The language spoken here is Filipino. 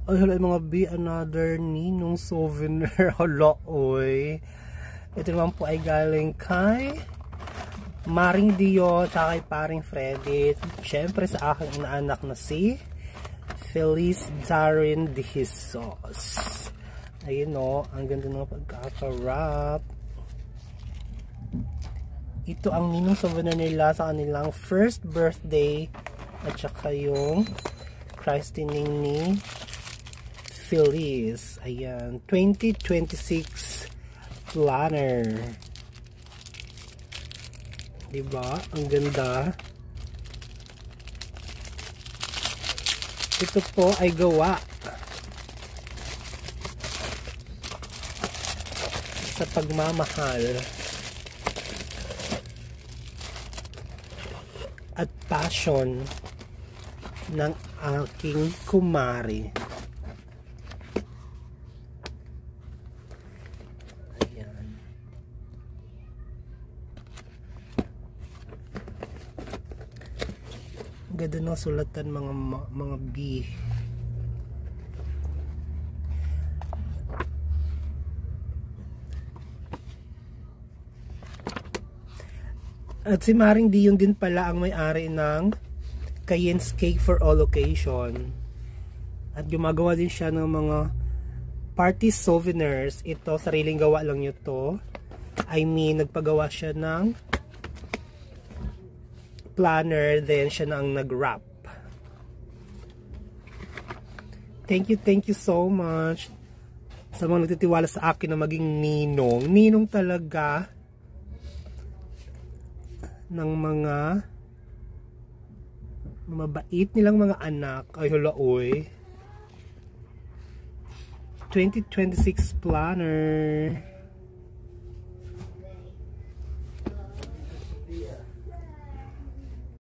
Ay, hala mga B, another ninong souvenir. Hala, oy. Ito naman po ay galing kay Maring Dio, tsaka kay Paring Freddy. Siyempre sa aking inaanak na si Feliz Darin de Jesus. Ayun o, ang ganda ng pagkaka-wrap. Ito ang ninong souvenir nila sa kanilang first birthday at saka yung christening ni Feliz. Ayan, 2026 planner. Diba? Ang ganda. Ito po ay gawa sa pagmamahal at passion ng aking kumari. Ayan. Ganda ng sulatan mga B. At si Maring Dion din pala ang may-ari ng Cayenne's Cake for All Occasion. At gumagawa din siya ng mga party souvenirs. Ito, sariling gawa lang nyo to. I mean, nagpagawa siya ng planner, then siya na ang nag-wrap. Thank you so much sa mga nagtitiwala sa akin na maging ninong. Ninong talaga ng mga mabait nilang mga anak. Ay hala oy. 2026 planner.